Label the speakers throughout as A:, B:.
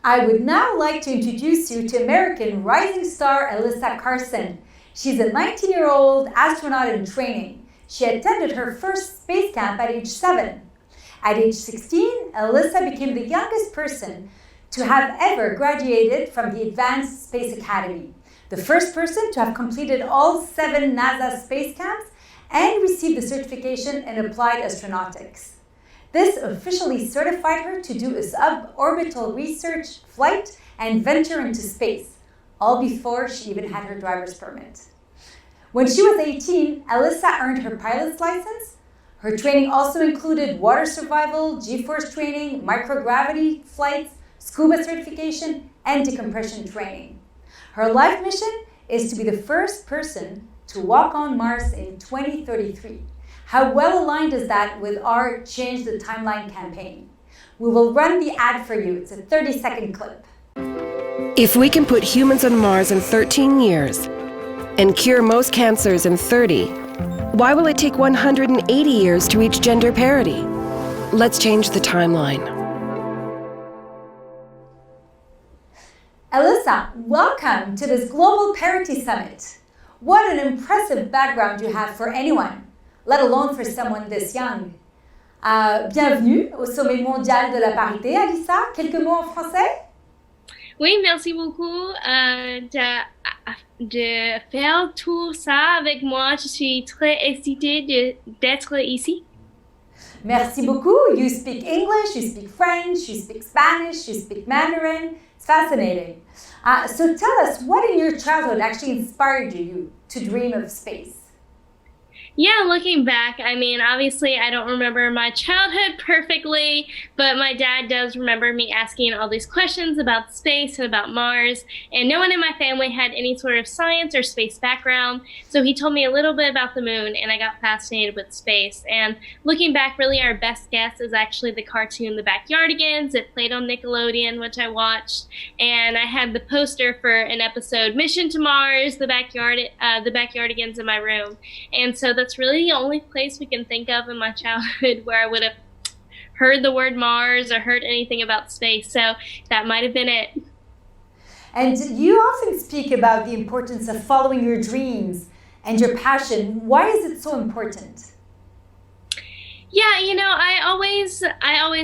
A: I would now like to introduce you to American rising star Alyssa Carson. She's a 19-year-old astronaut in training. She attended her first space camp at age 7. At age 16, Alyssa became the youngest person to have ever graduated from the Advanced Space Academy, the first person to have completed all 7 NASA space camps and received the certification in applied astronautics. This officially certified her to do a suborbital research flight and venture into space, all before she even had her driver's permit. When she was 18, Alyssa earned her pilot's license. Her training also included water survival, G-force training, microgravity flights, scuba certification, and decompression training. Her life mission is to be the first person to walk on Mars in 2033. How well aligned is that with our Change the Timeline campaign? We will run the ad for you. It's a 30-second clip.
B: If we can put humans on Mars in 13 years and cure most cancers in 30, why will it take 180 years to reach gender parity? Let's change the timeline.
A: Alyssa, welcome to this Global Parity Summit. What an impressive background you have for anyone, let alone for someone this young. Bienvenue au Sommet mondial de la parité, Alyssa. Quelques mots en français?
C: Oui, merci beaucoup de faire tout ça avec moi. Je suis très excitée d'être ici.
A: Merci beaucoup. You speak English, you speak French, you speak Spanish, you speak Mandarin. It's fascinating. So tell us, what in your childhood actually inspired you to dream of space?
C: Yeah, looking back, I mean, obviously I don't remember my childhood perfectly, but my dad does remember me asking all these questions about space and about Mars, and no one in my family had any sort of science or space background, so he told me a little bit about the moon, and I got fascinated with space. And looking back, really our best guess is actually the cartoon The Backyardigans. It played on Nickelodeon, which I watched, and I had the poster for an episode, Mission to Mars, The Backyardigans in my room, and so that's really the only place we can think of in my childhood where I would have heard the word Mars or heard anything about space. So that might have been it.
A: And you often speak about the importance of following your dreams and your passion. Why is it so important?
C: Yeah, you know, I always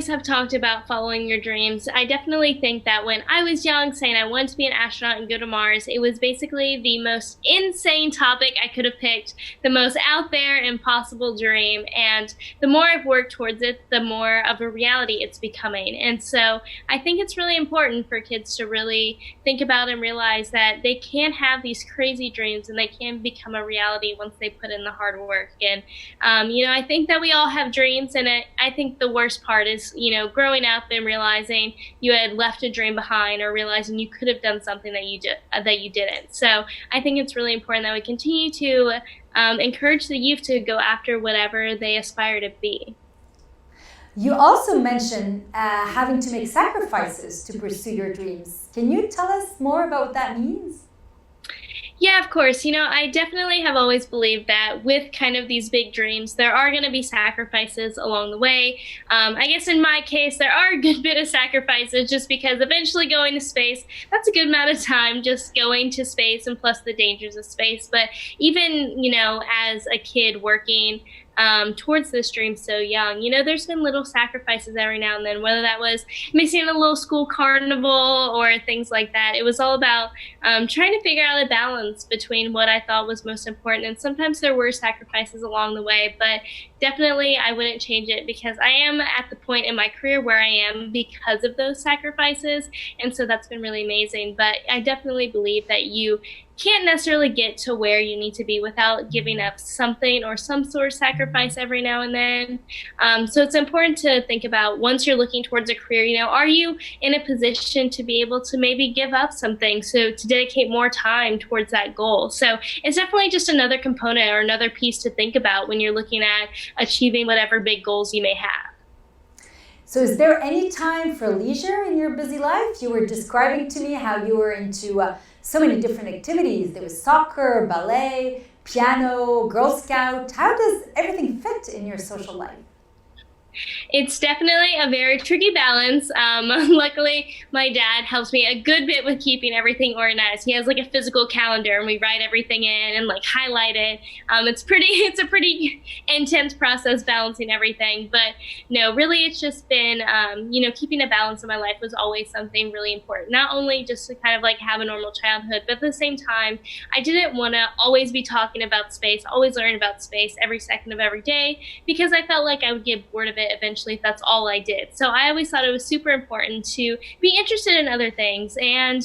C: have talked about following your dreams. I definitely think that when I was young, saying I wanted to be an astronaut and go to Mars, it was basically the most insane topic I could have picked, the most out there impossible dream. And the more I've worked towards it, the more of a reality it's becoming. And so I think it's really important for kids to really think about and realize that they can have these crazy dreams and they can become a reality once they put in the hard work. And, you know, I think that we all have dreams, and I think the worst part is, you know, growing up and realizing you had left a dream behind, or realizing you could have done something that you didn't. So I think it's really important that we continue to encourage the youth to go after whatever they aspire to be.
A: You also mentioned having to make sacrifices to pursue your dreams. Can you tell us more about what that means?
C: Yeah, of course. You know, I definitely have always believed that with kind of these big dreams, there are going to be sacrifices along the way. I guess in my case, there are a good bit of sacrifices just because eventually going to space, that's a good amount of time just going to space and plus the dangers of space. But even, you know, as a kid working towards this dream so young, you know, there's been little sacrifices every now and then, whether that was missing a little school carnival or things like that. It was all about trying to figure out a balance between what I thought was most important. And sometimes there were sacrifices along the way, but definitely I wouldn't change it because I am at the point in my career where I am because of those sacrifices. And so that's been really amazing. But I definitely believe that you can't necessarily get to where you need to be without giving up something or some sort of sacrifice every now and then. So it's important to think about, once you're looking towards a career, you know, are you in a position to be able to maybe give up something so to dedicate more time towards that goal? So it's definitely just another component or another piece to think about when you're looking at achieving whatever big goals you may have.
A: So is there any time for leisure in your busy life? You were describing to me how you were into so many different activities. There was soccer, ballet, piano, Girl Scout. How does everything fit in your social life?
C: It's definitely a very tricky balance. Luckily, my dad helps me a good bit with keeping everything organized. He has like a physical calendar, and we write everything in and like highlight it. It's a pretty intense process balancing everything. But no, really, it's just been, keeping a balance in my life was always something really important. Not only just to kind of like have a normal childhood, but at the same time, I didn't want to always be talking about space, always learn about space every second of every day, because I felt like I would get bored of it eventually if that's all I did. So I always thought it was super important to be interested in other things and,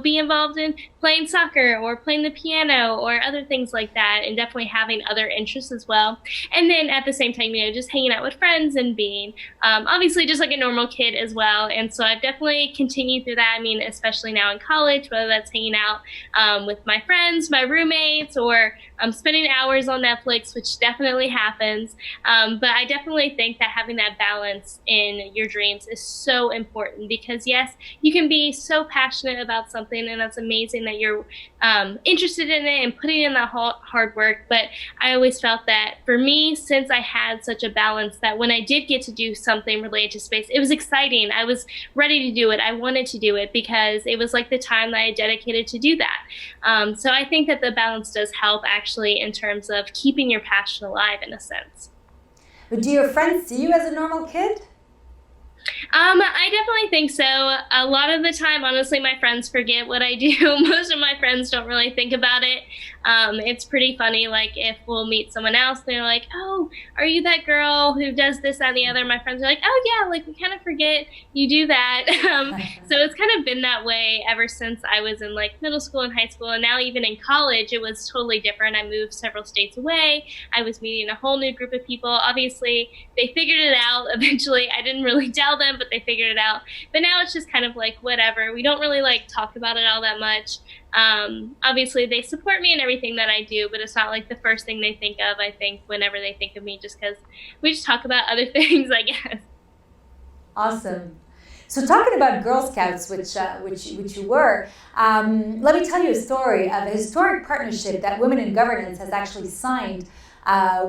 C: be involved in playing soccer or playing the piano or other things like that, and definitely having other interests as well. And then at the same time, just hanging out with friends and being obviously just like a normal kid as well. And so I've definitely continued through that. I mean, especially now in college, whether that's hanging out with my friends, my roommates, or spending hours on Netflix, which definitely happens. But I definitely think that having that balance in your dreams is so important, because yes, you can be so passionate about something, and that's amazing that you're interested in it and putting in that hard work. But I always felt that for me, since I had such a balance, that when I did get to do something related to space, it was exciting. I was ready to do it. I wanted to do it because it was like the time that I dedicated to do that. So I think that the balance does help actually in terms of keeping your passion alive in a sense.
A: But do your friends see you as a normal kid?
C: I definitely think so. A lot of the time, honestly, my friends forget what I do. Most of my friends don't really think about it. It's pretty funny. Like if we'll meet someone else, they're like, "Oh, are you that girl who does this, that, and the other?" My friends are like, "Oh yeah, like we kind of forget you do that." So it's kind of been that way ever since I was in like middle school and high school, and now even in college, it was totally different. I moved several states away. I was meeting a whole new group of people. Obviously, they figured it out eventually. I didn't really tell them, but they figured it out. But now it's just kind of like whatever. We don't really like talk about it all that much. Obviously they support me in everything that I do, but it's not like the first thing they think of, I think, whenever they think of me, just because we just talk about other things, I guess.
A: Awesome. So talking about Girl Scouts, which you were, let me tell you a story of a historic partnership that Women in Governance has actually signed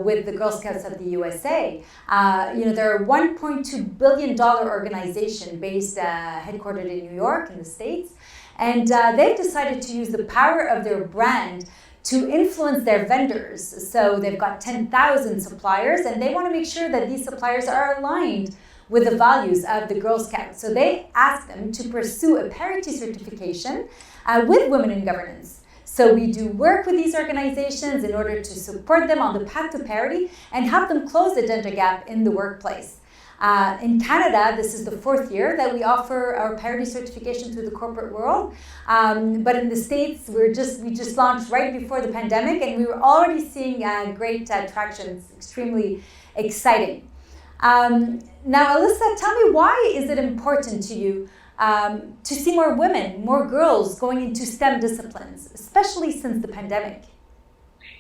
A: with the Girl Scouts of the USA. They're a $1.2 billion organization based, headquartered in New York in the States. And they've decided to use the power of their brand to influence their vendors. So they've got 10,000 suppliers, and they want to make sure that these suppliers are aligned with the values of the Girl Scouts. So they asked them to pursue a parity certification with Women in Governance. So we do work with these organizations in order to support them on the path to parity and help them close the gender gap in the workplace. In Canada, this is the 4th year that we offer our parity certification to the corporate world. But in the States, we just launched right before the pandemic, and we were already seeing great traction. It's extremely exciting. Now, Alyssa, tell me, why is it important to you to see more women, more girls going into STEM disciplines, especially since the pandemic?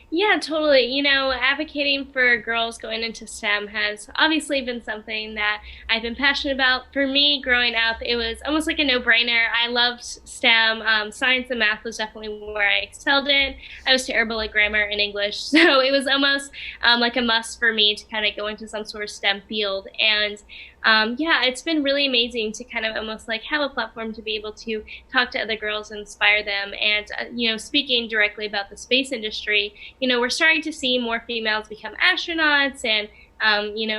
C: Yeah, totally. Advocating for girls going into STEM has obviously been something that I've been passionate about. For me, growing up, it was almost like a no-brainer. I loved STEM. Science and math was definitely where I excelled in. I was terrible at grammar and English, so it was almost like a must for me to kind of go into some sort of STEM field. And it's been really amazing to kind of almost like have a platform to be able to talk to other girls and inspire them. And, speaking directly about the space industry, we're starting to see more females become astronauts, and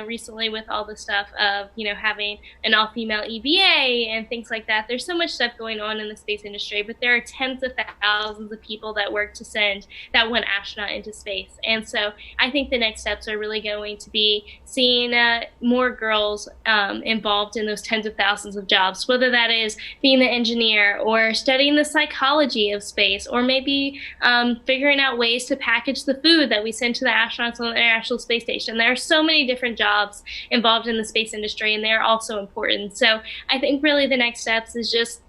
C: recently with all the stuff of, having an all-female EVA and things like that. There's so much stuff going on in the space industry, but there are tens of thousands of people that work to send that one astronaut into space. And so I think the next steps are really going to be seeing more girls involved in those tens of thousands of jobs, whether that is being the engineer or studying the psychology of space, or maybe figuring out ways to package the food that we send to the astronauts on the International Space Station. There are so many different jobs involved in the space industry, and they're also important. So I think really the next steps is just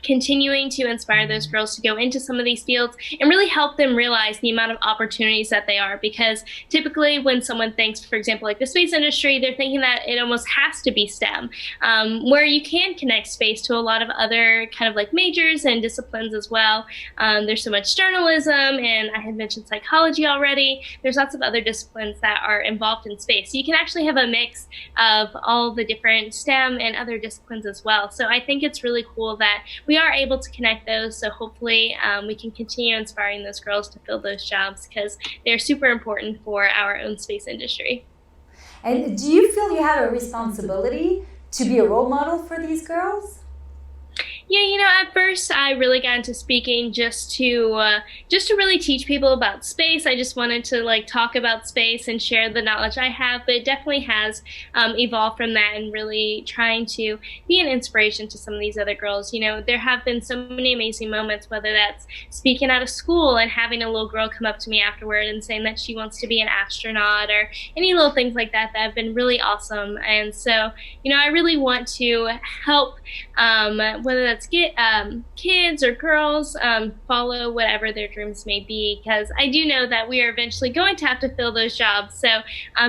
C: continuing to inspire those girls to go into some of these fields and really help them realize the amount of opportunities that they are. Because typically when someone thinks, for example, like the space industry, they're thinking that it almost has to be STEM, where you can connect space to a lot of other kind of like majors and disciplines as well. There's so much journalism, and I had mentioned psychology already. There's lots of other disciplines that are involved in space. So you can actually have a mix of all the different STEM and other disciplines as well. So I think it's really cool that we are able to connect those. So hopefully we can continue inspiring those girls to fill those jobs, because they're super important for our own space industry.
A: And do you feel you have a responsibility to be a role model for these girls?
C: Yeah, you know, at first I really got into speaking just to really teach people about space. I just wanted to like talk about space and share the knowledge I have, but it definitely has evolved from that, and really trying to be an inspiration to some of these other girls. You know, there have been so many amazing moments, whether that's speaking out of school and having a little girl come up to me afterward and saying that she wants to be an astronaut, or any little things like that that have been really awesome. And so, you know, I really want to help, whether that's kids or girls, follow whatever their dreams may be, because I do know that we are eventually going to have to fill those jobs. So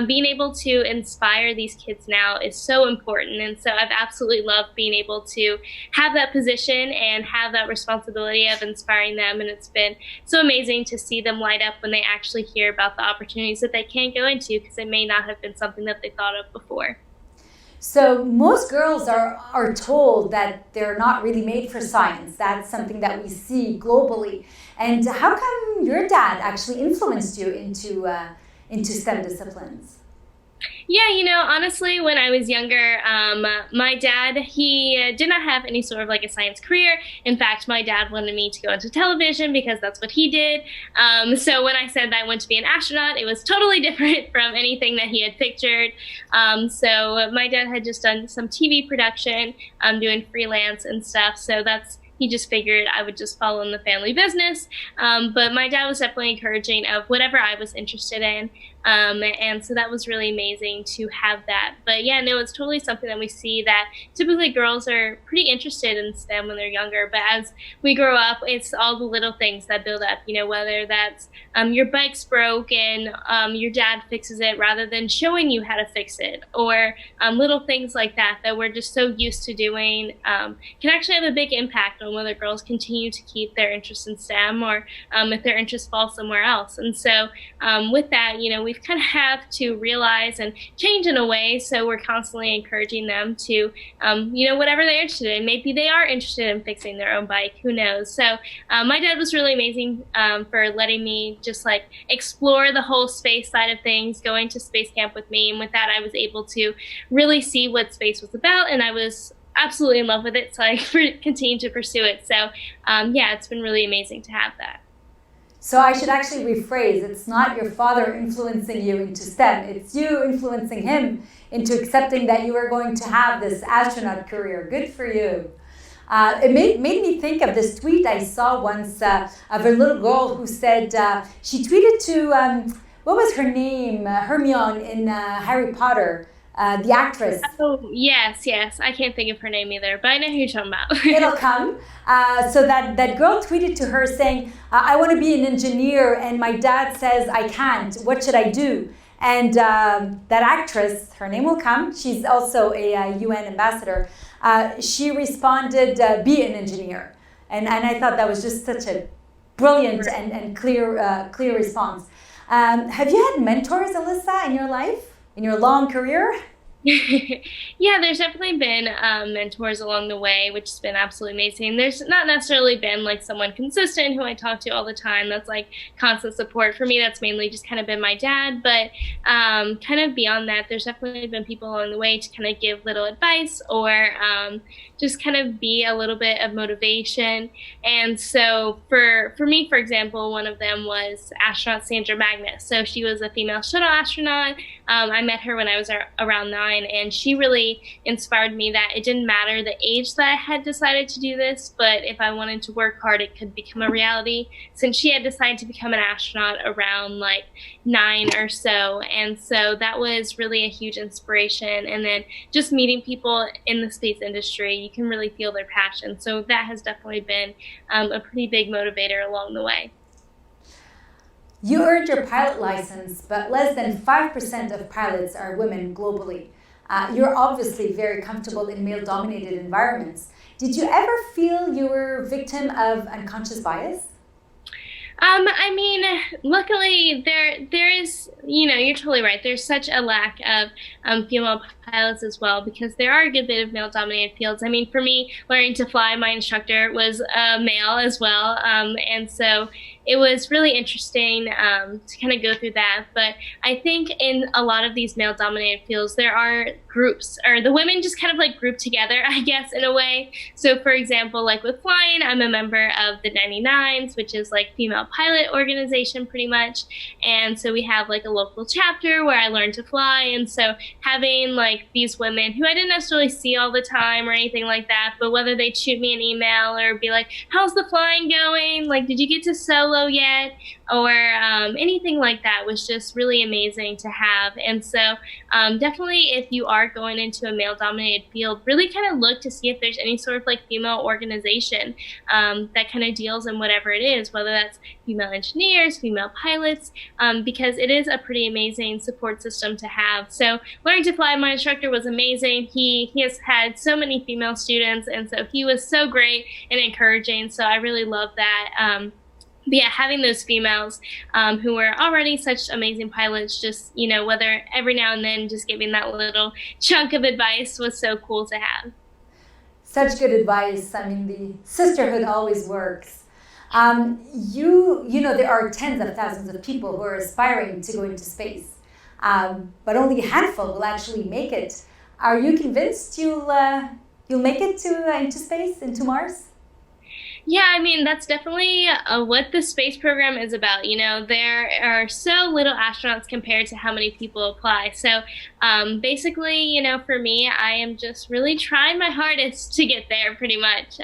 C: being able to inspire these kids now is so important. And so I've absolutely loved being able to have that position and have that responsibility of inspiring them. And it's been so amazing to see them light up when they actually hear about the opportunities that they can go into, because it may not have been something that they thought of before.
A: So most girls are told that they're not really made for science. That's something that we see globally. And how come your dad actually influenced you into STEM disciplines?
C: Yeah, you know, honestly, when I was younger, my dad, he did not have any sort of like a science career. In fact, my dad wanted me to go into television because that's what he did. So when I said that I wanted to be an astronaut, it was totally different from anything that he had pictured. So my dad had just done some TV production, doing freelance and stuff. So he just figured I would just follow in the family business. But my dad was definitely encouraging of whatever I was interested in. And so that was really amazing to have that. But yeah, no, it's totally something that we see, that typically girls are pretty interested in STEM when they're younger. But as we grow up, it's all the little things that build up, you know, whether that's your bike's broke and your dad fixes it rather than showing you how to fix it, or little things like that that we're just so used to doing, can actually have a big impact on whether girls continue to keep their interest in STEM, or if their interests fall somewhere else. And so with that, you know, we've kind of have to realize and change in a way. So we're constantly encouraging them to, you know, whatever they're interested in. Maybe they are interested in fixing their own bike. Who knows? So my dad was really amazing for letting me just like explore the whole space side of things, going to space camp with me. And with that, I was able to really see what space was about. And I was absolutely in love with it. So I continued to pursue it. So yeah, it's been really amazing to have that.
A: So I should actually rephrase, it's not your father influencing you into STEM, it's you influencing him into accepting that you are going to have this astronaut career. Good for you. It made me think of this tweet I saw once of a little girl who said, she tweeted to, what was her name? Hermione in Harry Potter. The actress.
C: Oh, yes. I can't think of her name either, but I know who you're talking about.
A: It'll come. So that girl tweeted to her saying, I want to be an engineer and my dad says I can't. What should I do? And that actress, her name will come. She's also a UN ambassador. She responded, be an engineer. And I thought that was just such a brilliant and clear response. Have you had mentors, Alyssa, in your life? In your long career?
C: Yeah, there's definitely been mentors along the way, which has been absolutely amazing. There's not necessarily been like someone consistent who I talk to all the time that's like constant support. For me, that's mainly just kind of been my dad. But kind of beyond that, there's definitely been people along the way to kind of give little advice, or just kind of be a little bit of motivation. And so for me, for example, one of them was astronaut Sandra Magnus. So she was a female shuttle astronaut. I met her when I was around 9, and she really inspired me that it didn't matter the age that I had decided to do this, but if I wanted to work hard, it could become a reality, since she had decided to become an astronaut around like 9 or so. And so that was really a huge inspiration. And then just meeting people in the space industry, you can really feel their passion. So that has definitely been a pretty big motivator along the way.
A: You earned your pilot license, but less than 5% of pilots are women globally. You're obviously very comfortable in male-dominated environments. Did you ever feel you were a victim of unconscious bias?
C: I mean, luckily there is, you're totally right. There's such a lack of female pilots as well, because there are a good bit of male-dominated fields. I mean, for me, learning to fly, my instructor was a male as well, and so it was really interesting to kind of go through that. But I think in a lot of these male-dominated fields, there are groups, or the women just kind of like group together, I guess, in a way. So for example, like with flying, I'm a member of the 99s, which is like female pilot organization pretty much. And so we have like a local chapter where I learn to fly. And so having like these women who I didn't necessarily see all the time or anything like that, but whether they'd shoot me an email or be like, how's the flying going? Like, did you get to solo yet? Or anything like that was just really amazing to have. And so definitely if you are going into a male-dominated field, really kind of look to see if there's any sort of like female organization that kind of deals in whatever it is, whether that's female engineers, female pilots, because it is a pretty amazing support system to have. So learning to fly, my instructor was amazing. He has had so many female students, and so he was so great and encouraging. So I really love that. But yeah, having those females who were already such amazing pilots, just, whether every now and then just giving that little chunk of advice was so cool to have.
A: Such good advice. I mean, the sisterhood always works. There are tens of thousands of people who are aspiring to go into space, but only a handful will actually make it. Are you convinced you'll make it into space, into Mars?
C: Yeah, I mean, that's definitely what the space program is about. There are so little astronauts compared to how many people apply. So basically, for me, I am just really trying my hardest to get there pretty much.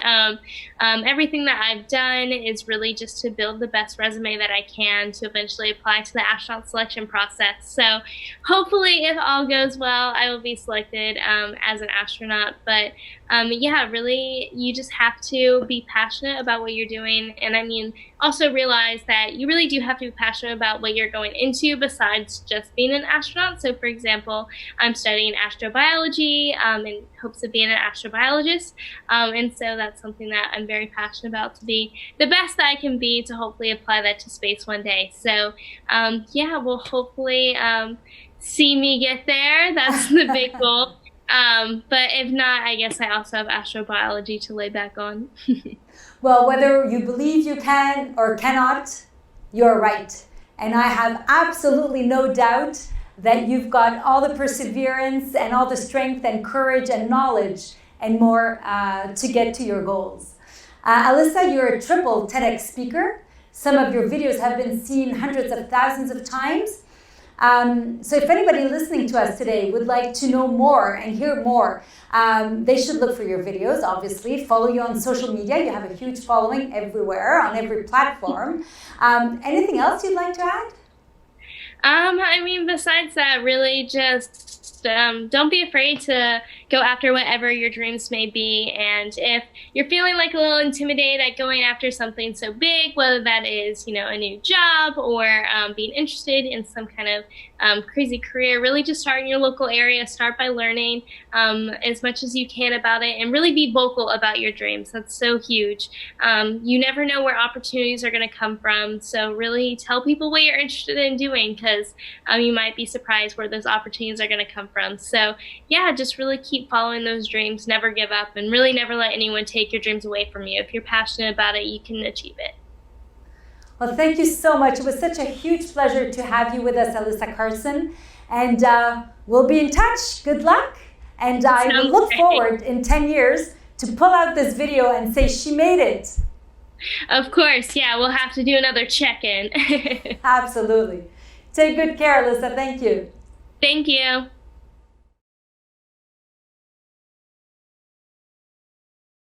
C: Everything that I've done is really just to build the best resume that I can to eventually apply to the astronaut selection process. So hopefully, if all goes well, I will be selected as an astronaut. But yeah, really, you just have to be passionate about what you're doing. And I mean, also realize that you really do have to be passionate about what you're going into besides just being an astronaut. So for example, I'm studying astrobiology in hopes of being an astrobiologist. And so that's something that I'm very passionate about, to be the best that I can be, to hopefully apply that to space one day. So yeah, we'll hopefully see me get there. That's the big goal. But if not, I guess I also have astrobiology to lay back on.
A: Well, whether you believe you can or cannot, you're right. And I have absolutely no doubt that you've got all the perseverance and all the strength and courage and knowledge and more to get to your goals. Alyssa, you're a triple TEDx speaker. Some of your videos have been seen hundreds of thousands of times. So if anybody listening to us today would like to know more and hear more, they should look for your videos, obviously. Follow you on social media. You have a huge following everywhere, on every platform. Anything else you'd like to add?
C: I mean, besides that, really just don't be afraid to go after whatever your dreams may be. And if you're feeling like a little intimidated at going after something so big, whether that is, a new job or being interested in some kind of crazy career, really just start in your local area. Start by learning as much as you can about it, and really be vocal about your dreams. That's so huge. You never know where opportunities are going to come from. So really tell people what you're interested in doing, because you might be surprised where those opportunities are going to come from. So yeah, just really keep following those dreams, never give up, and really never let anyone take your dreams away from you. If you're passionate about it, you can achieve it.
A: Well, thank you so much. It was such a huge pleasure to have you with us, Alyssa Carson. And we'll be in touch. Good luck. And I will look forward in 10 years to pull out this video and say she made it.
C: Of course. Yeah, we'll have to do another check-in.
A: Absolutely. Take good care, Alyssa. Thank you.
C: Thank you.